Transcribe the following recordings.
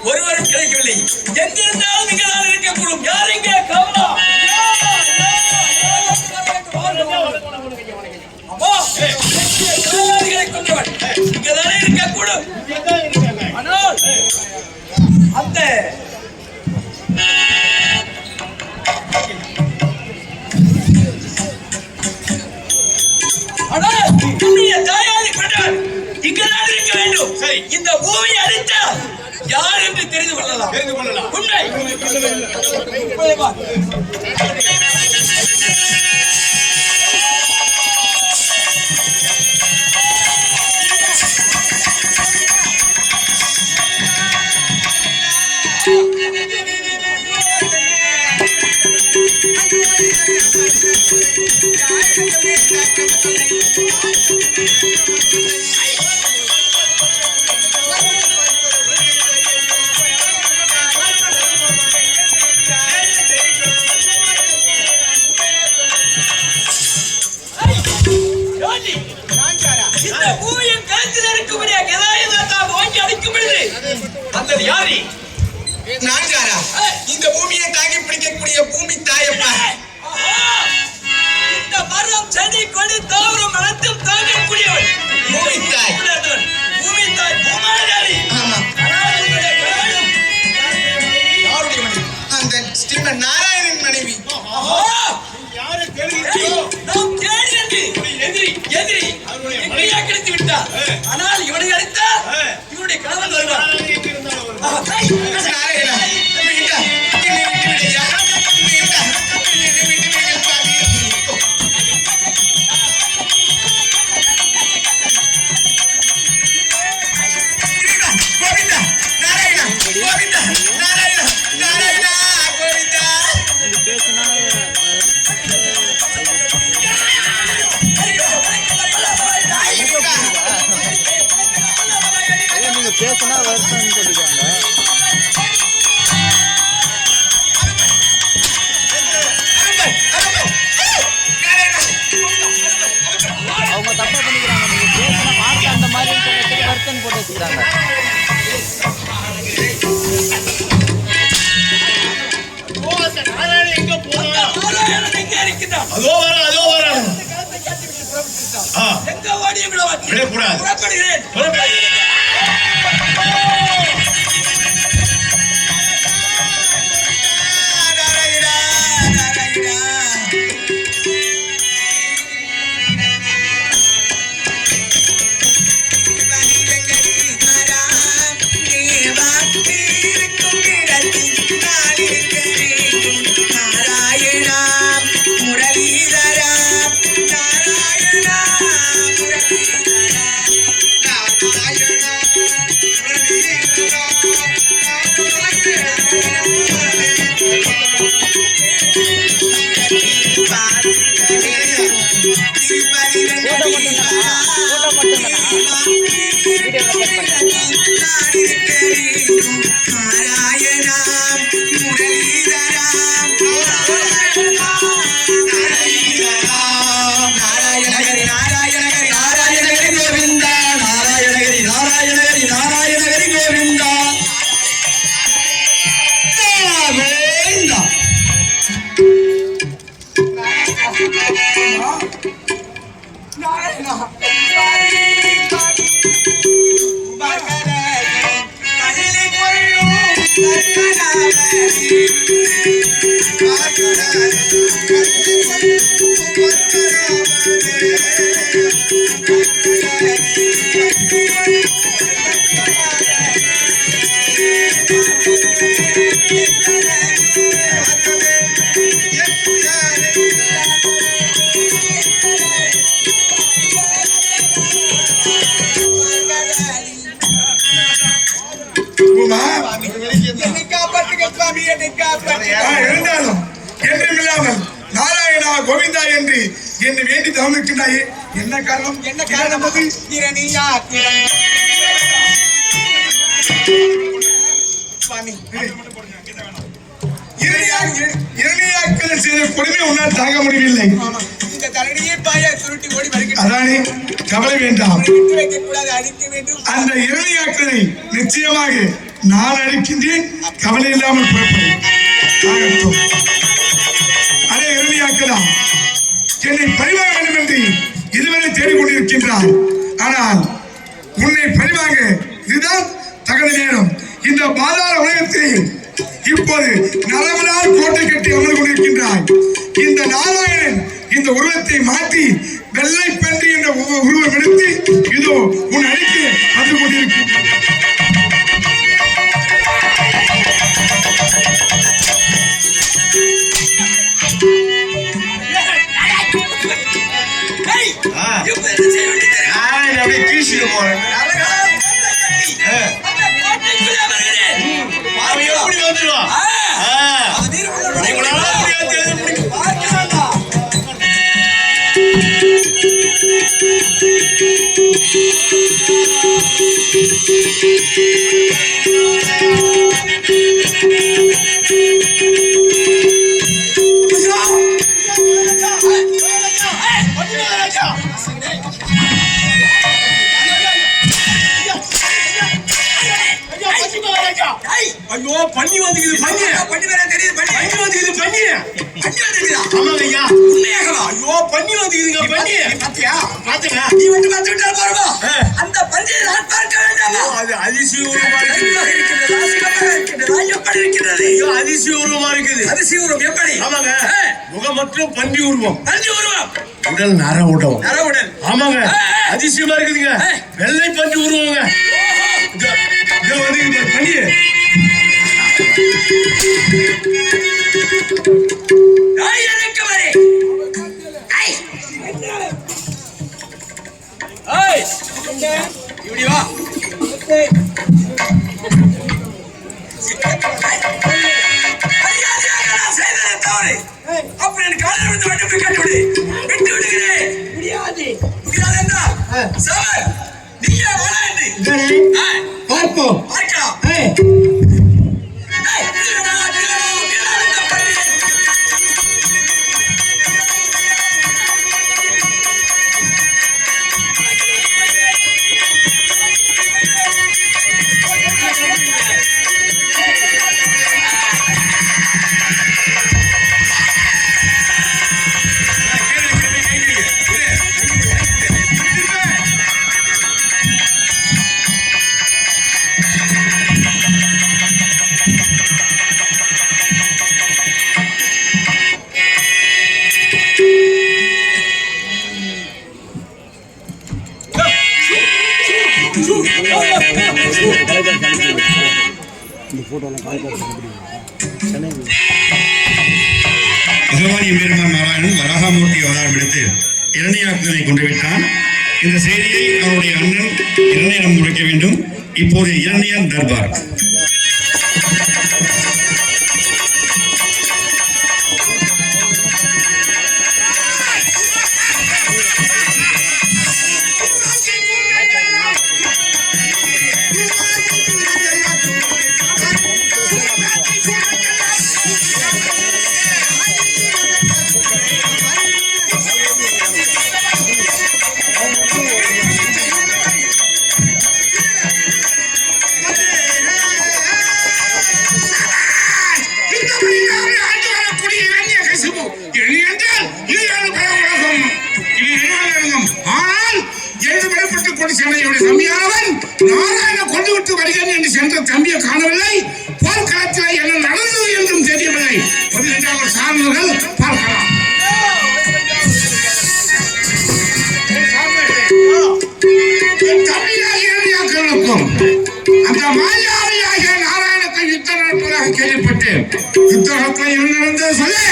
ஒருவரும் கிடைக்கவில்லை. எங்கிருந்தாலும் இங்கதான் இருக்கக்கூடும். யார் இங்கே கவனா? கொண்டவன் இங்கதானே இருக்கக்கூடும். ஆனால் அந்த தாயாரி கொண்டவன் இங்கதான் இருக்க வேண்டும். சரி, இந்த பூமி அடித்தால் யார் என்று தெரிந்து கொள்ளலாம். உண்மை இந்த பூமியின் கழுத்தில் இருக்கக்கூடிய கதாயுதத்தை ஓங்கி அடிக்கும் பொழுது அந்த யாரி நான்காரா இந்த பூமியை தாங்கி பிடிக்கக்கூடிய பூமி தாயப்பா. இந்த மரம் செடி கொடி தாவரம் அனைத்தும் தாங்கக்கூடியவள் பூமி தாய். பூமி தாய் பூமாரி. யாருடைய மனைவி? அந்த ஸ்ரீமன் நாராயணன் மனைவி. கிடைத்து விட்டார். ஆனால் இவனை அடித்தால் இவனுடைய கணவன் வருவார். பேசுனா வருஷம்னு சொல்லிக்கிறாங்க. அவங்க தப்பா பண்ணிக்கிறாங்க. நீங்க பேசுனா வார்த்தை அந்த மாதிரி சொல்றதுக்கு வருஷம் போட்டு வச்சுக்கிறாங்க. அதோ வர எங்க ஓடிய விடக்கூடாது. என்னை காப்பாற்றுங்க சுவாமி, என்னை இருந்தாலும் என்றுமில்லாமல் நாராயணா கோவிந்தா என்று என்னை வேண்டி தவம் இருக்கின்றாயே, என்ன காரணம்? என்ன காரணம்? சுவாமி, இரணியாக்கள் செய்த கொடுமை உன்னால் தாங்க முடியவில்லை. இந்த தரணியை பாயா சுருட்டி ஓடி வருகிறேன். அதானே, கவலை வேண்டாம். விட்டு வைக்க கூடாது, அழிக்க வேண்டும். அந்த இரணியாக்களை நிச்சயமாக நான் அழிக்கின்றேன். கவலை இல்லாமல் புறப்படும். அதே இரணியாக்கலாம் என்னை பழிவாங்க வேண்டும் என்று இதுவரை தேடிக்கொண்டிருக்கின்றார். ஆனால் உன்னை பழிவாங்க இதுதான் தகுந்த நேரம். இந்த பாதாள உலகத்தில் இப்போது நலவனால் கோட்டை கட்டி அமர்ந்து கொண்டிருக்கின்றாய். இந்த நாராயணன் இந்த உருவத்தை மாற்றி வெள்ளை பன்றி என்ற உருவம் எடுத்து இதோ உன் அடிக்கு வந்து கொண்டிருக்கின்றான். ஐயோ, பண்ணி வந்துக்குது. பண்ணி வேற தெரியுது. பண்ணி வந்துக்குது. பண்ணி வந்துக்குதா? ஆமாங்க ஐயா, உண்மையாகவா? ஐயோ, பண்ணி வந்துக்குதுங்க. பண்ணி பாத்தியா? பாத்துங்க. நீ வந்து பார்த்து விட்டா போறமா? அந்த பஞ்சியை நான் பார்க்க வேண்டாமா? அது அதிசயமா இருக்கிறது. ஐயோ, அதிசயமா இருக்குது. அதிசயம் எப்படி? ஆமாங்க, முகமற்றும் பன்றி உருவம். பன்றி உருவம், உடல் நர உடல். நர உடல், ஆமாங்க. அதிசயமா இருக்குதுங்க. வெள்ளை பன்றி உருவங்க. இது வந்து பண்ணி இப்படி வா. அப்படி எனக்கு காலையில் விட்டு விட்டு கட்டுவிடு. விட்டு விடுகிறேன். முடியாது. முடியாது என்றால் சார் நீயே வர என்று பார்ப்போம். பார்க்கலாம். பகவான் எம்பெருமான் நாராயணன் வராகமூர்த்தி அவதாரம் எடுத்து இரணியாக்குதலை கொண்டு விட்டான். இந்த செய்தியை அவருடைய அண்ணன் இரணியனம் முறைக்க வேண்டும். இப்போது இரணியன் தர்பார். தம்பியை காணவில்லை. போர்க்களத்தில் என்ன நடந்தது என்றும் தெரியவில்லை. சார்ந்தவர்கள் பார்க்கலாம். தம்பியாகிய அந்த மாயாவியாகிய நாராயணத்தை யுத்தம் நடப்பதாக கேள்விப்பட்டேன். யுத்தகத்தில் என்ன நடந்தது சொல்லு.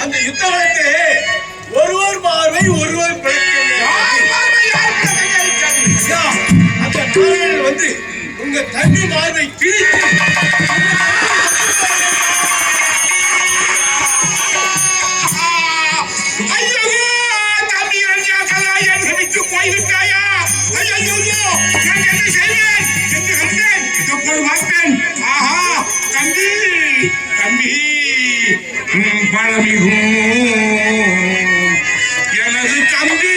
அந்த யுத்தகத்தை ஒருவர் பார்வை ஒருவர் அந்த இந்த தண்ணி மார்பை கிழித்து போய்விட்டாயா? ஐயோ, நான் என்ன செய்வேன் என்று கண்டேன். எப்போது பார்த்தேன், ஆஹா, தம்பி தம்பி பழமிகும் எனது தம்பி,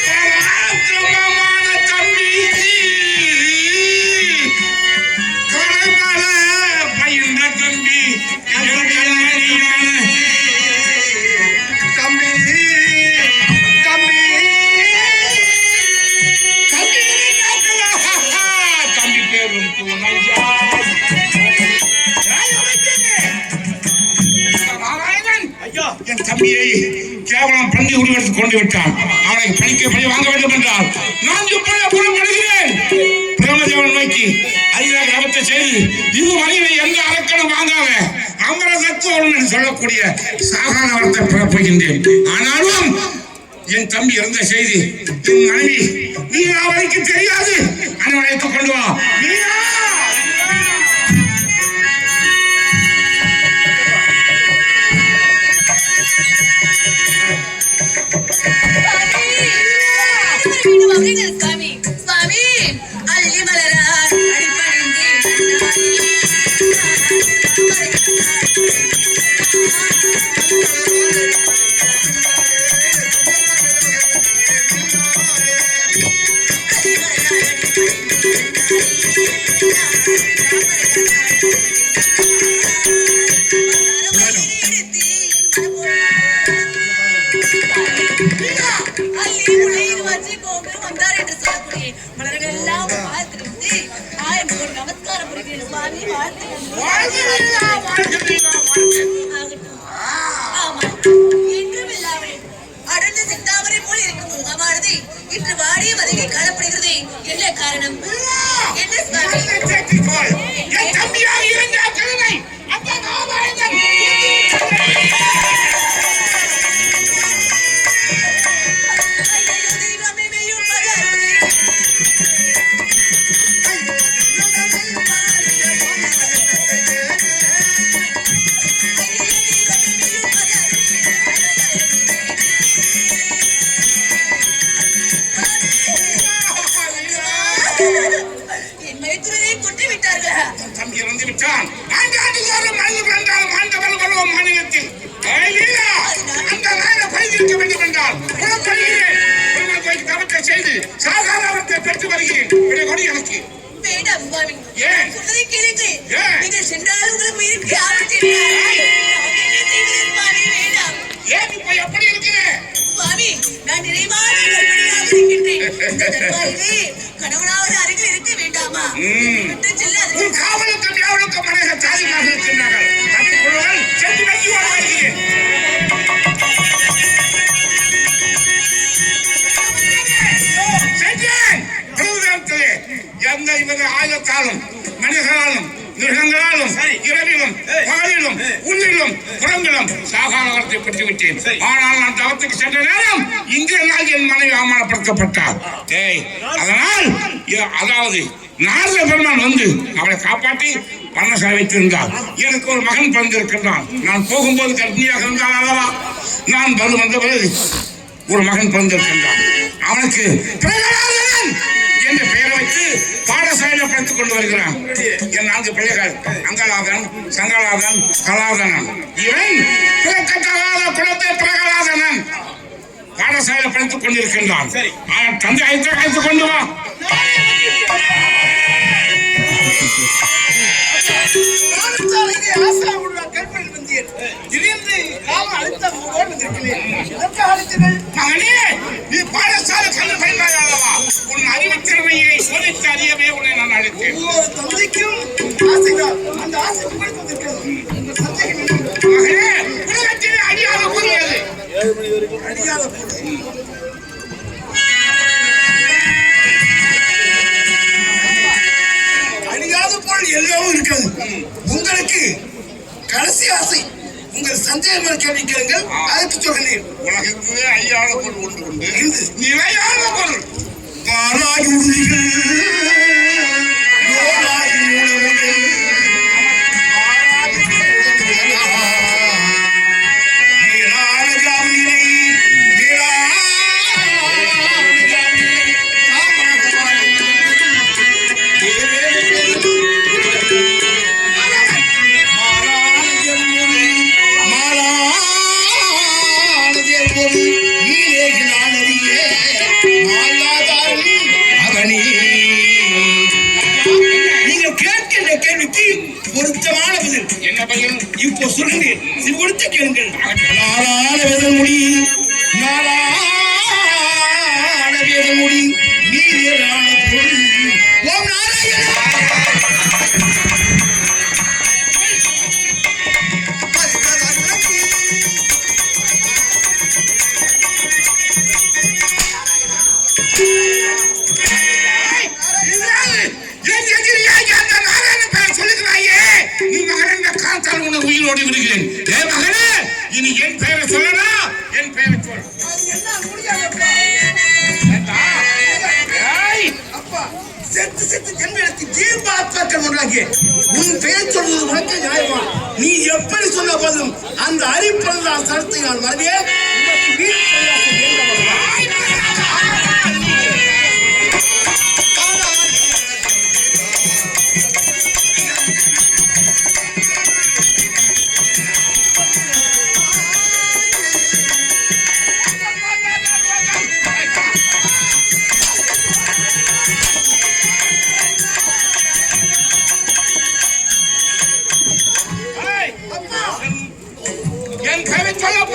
பராக்கிரமமான தம்பி, கரைபல பயின்ற தம்பி, என் தம்பியை கேவலம் பண்ணி உருவெடுத்துக் கொண்டு விட்டான். அவனை பணி வாங்க வேண்டும் என்றால் நான் இப்பொழுது புறப்படுகிறேன். பிரமதேவன் நோக்கி அதிகார கவத்தை செய்து இதுவரையில எந்த அரக்கணும் வாங்காத அமர தத்துவம் சொல்லக்கூடிய சாகாத வரத்தை பெறப் போகின்றேன். ஆனாலும் என் தம்பி இறந்த செய்தி என் மனைவி நீ அவருக்கு தெரியாது. அனைவரைத்துக் கொண்டு வா. சுவாமி சுவாமி அள்ளி மலரார் வந்தார் என்று சொல்லக்கூடிய மலர்கள் எல்லாம் வாழ்த்திருந்து ஆயிரம் நமஸ்காரம் புரிகிறேன் சுவாமி. அடர்ந்த சிந்தாமரை போல் இருக்கும் முகமானது இன்று வாடிய வதகை காணப்படுகிறது. என்ன காரணம்? என்ன சுவாமி? என் மைத்துனரை கொண்டு விட்டார்களா? தம்பி இறந்து விட்டான். ஆண்டாண்டுதோறும் மனித பிறந்தாலும் ஆண்டவன் வருவோம் மாநிலத்தில் அந்த நாளை பரிதிருக்க வேண்டும் என்றால் புறப்படுகிறேன். கவத்தை செய்து சாகாரத்தை பெற்று வருகிறேன். எனக்கு வேண்டாம் சுவாமி. ஏன் சொல்வதை கேளுங்கள். நீங்கள் சென்றால் உங்களுக்கு உயிருக்கு ஆபத்து. வேண்டாம். ஏன் இப்ப எப்படி இருக்கிறேன் சுவாமி? நான் நிறைவான கற்பனையாக இருக்கின்றேன். கணவனாவது அருகில் இருக்க வேண்டாமா? விட்டு செல்ல காவலுக்கும் யாவலுக்கும் மனித தாதிமாக இருக்கின்றார்கள். சென்று வைத்து வருகிறேன். எந்த இவரை ஆயுதத்தாலும் மனிதர்களாலும் மிருகங்களாலும் இரவிலும் பகலிலும் உள்ளிலும் புறங்கிலும் சாகாரத்தை பெற்று விட்டேன். ஆனால் நான் தவத்துக்கு சென்ற நேரம் இங்கே என் மனைவி அவமானப்படுத்தப்பட்டார். அதனால் அதாவது நாரத பெருமான் வந்து அவளை காப்பாற்றி பன்னசாலை வைத்திருந்தார். எனக்கு ஒரு மகன் பிறந்திருக்கின்றான். நான் போகும்போது கர்ப்பிணியாக இருந்தால் அல்லவா, நான் வந்த பிறகு ஒரு மகன் பிறந்திருக்கின்றான். அவனுக்கு பிரகலாதன் என்ற பெயரை வைத்து பாடசாலையில் படித்துக் கொண்டு வருகிறான். என் 4 பிள்ளைகள் அங்கலாதன், சங்கலாதன், கலாதனன். இவன் பிறக்கத்தகாத குலத்தை பிரகலாதனன் பாடசாலையில் படித்துக் கொண்டிருக்கின்றான். தந்தை அழைத்துக் கொண்டு வா. நீ பாடசாலை கல்வி பயின்றாய் அல்லவா? உன் அறிவுத்திறமையை சோதித்து அறியவே உன்னை நான் அழைத்தேன். மகனே, உலகத்திலே அழியாத கூறியது அழியாத பொருள் எல்லாவும் இருக்காது. உங்களுக்கு கடைசி ஆசை, உங்கள் சந்தேகமான கேள்வி கேளுங்கள், அதற்கு சொல்கிறேன். உலகத்திலே அழியாத பொருள் ஒன்று உண்டு, நிலையான பொருள். பாராயுங்கள் பொருத்தமான பதில். என்ன பையன்? இப்போ சொல்லுங்கள், இது கொடுத்த கேளுங்கள். நாராயண வேதமுடி, நாராயண வேதமுடி, நீரான பொருள். ஓம் நாராயண. உயிரோடு விடுகிறேன். என் மகனே, இனி என் பெயரை சொல்லனா? என் பெயரை சொல். செத்து ஜென்மத்தை ஜீவாத்மாக்கள் ஒன்றாகிய உன் பெயர் சொல்வது உனக்கு நியாயமா? நீ எப்படி சொல்ல போதும் அந்த அரிப்பொருளால் சரத்தை நான் வரவே உனக்கு வீண்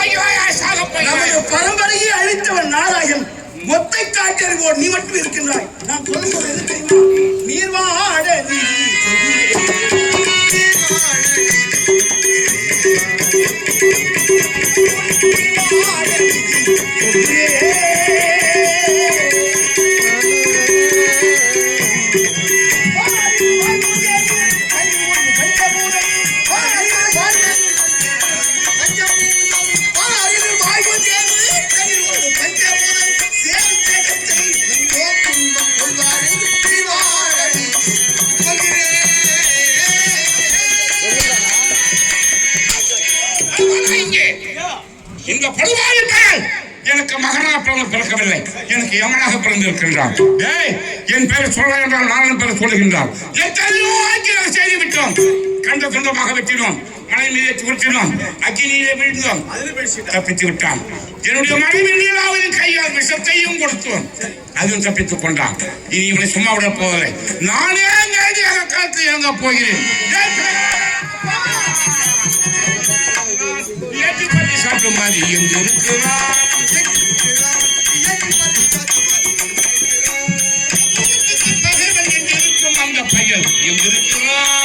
பிரயாசம் வேண்டாம். நமது பரம்பரையை அழித்தவன் நாராயணன். மொத்தை காட்டறிவோர் நீ மட்டும் இருக்கின்றாய். நான் சொல்லும் போது எது தெரியுமா? நீர்வாட இந்த படுவாரி பெயர் எனக்கு மகனாக பிறக்கவில்லை, எனக்கு யமனாக பிறந்திருக்கின்றான். என் பெயர் சொல்ல என்றால் நானும் பெயர் சொல்லுகின்றான். எத்தனையோ ஆட்சிகளை செய்து விட்டோம். கண்ட சொந்தமாக வெட்டினோம், மலை மீதே துருத்தினோம், அக்கினியிலே வீழ்ந்தோம், தப்பித்து விட்டான். என்னுடைய மனைவி நீலாவின் கையால் விஷத்தையும் கொடுத்தோம், அதுவும் தப்பித்துக் கொண்டான். இனி இவனை சும்மா விட போவதில்லை. நானே நேரடியாக காலத்தில் இறங்க போகிறேன். சாப்பிடும் மாதிரி எங்க இருக்கிறான் அந்த பையன் எங்க இருக்கிறான்?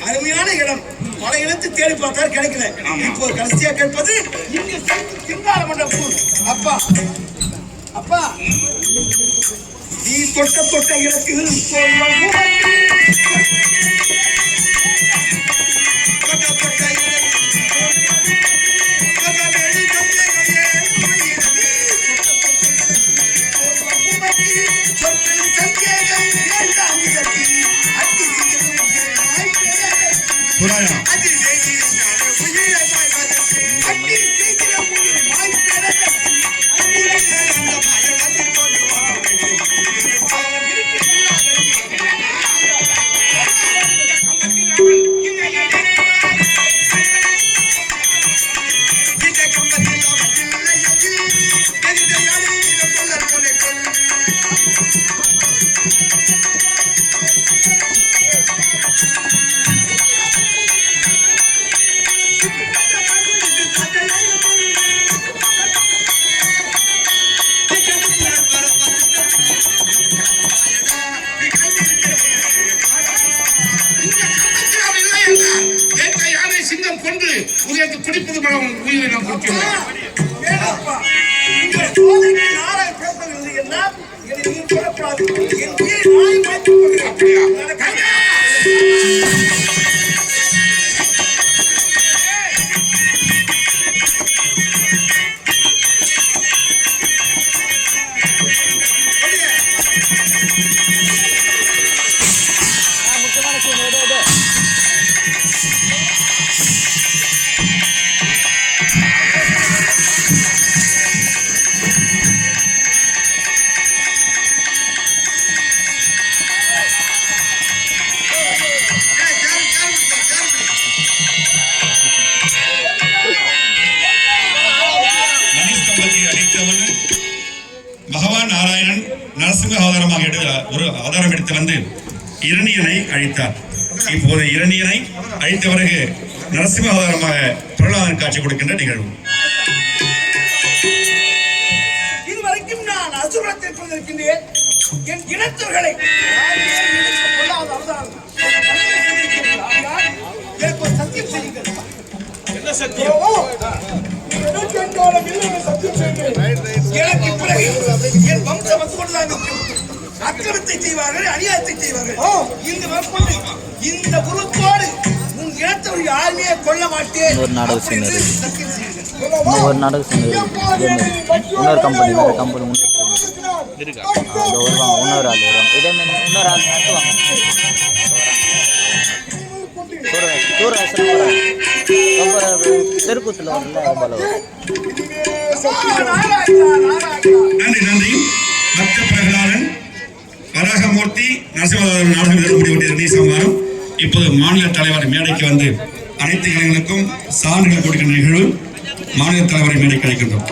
அருமையான இடம். பல இடத்தை தேடி பார்த்தால் கிடைக்கல. இப்போ கடைசியா கேட்பது இங்க சிங்கார மண்டபம். அப்பா அப்பா, நீ தொட்ட இடத்தில் குடிப்பது உயிரை நாம் கொடுக்கிறோம். அப்படியா? நரசிம்ம அவதாரம் எடுத்து வந்து இரணியனை அழித்தார். இப்போது இரணியனை அழித்த பிறகு நரசிம்ம அவதாரமாக பிரகலாதன் காட்சி கொடுக்கின்ற நிகழ்வு. இதுவரைக்கும் நான் அசுரத்தை கொண்டிருக்கின்றேன். என் இனத்தவர்களை எனக்கு ஒரு சத்தியம் செய்யுங்கள். என்ன சத்தியம்? எனக்கு பிறகு என் வம்சம் வந்து கொண்டுதான் இருக்கும். அக்கிரமத்தை செய்வார்கள், அநியாயத்தை செய்வார்கள். இங்கு மேற்கொண்டு இந்த குருத்தோடு உன் இனத்தவர்கள் யாருமே கொள்ள மாட்டேன். ஒரு நாடகம் அப்படின்னு செய்யுங்கள். சத்தியம் செய்யுங்கள். ஒரு நாடகம் செஞ்சது இன்னொரு கம்பெனி வேறு கம்பெனி இருக்கா அது வருவாங்க. இன்னொரு ஆள் வருவாங்க. இதே மாதிரி இன்னொரு ஆள் நடத்துவாங்க. தெருக்கூத்தில் வரல நன்றி நன்றி. பக்த பிரகலாதன், வராகமூர்த்தி, நரசிம்ம நாடகம் முடிவுடைய சம்ஹாரம். இப்போது மாநில தலைவர் மேடைக்கு வந்து அனைத்து இளைஞர்களுக்கும் சான்றிதழ் கொடுக்கின்ற நிகழ்வு. மாநில தலைவரை மேடைக்கு அழைக்கின்றோம்.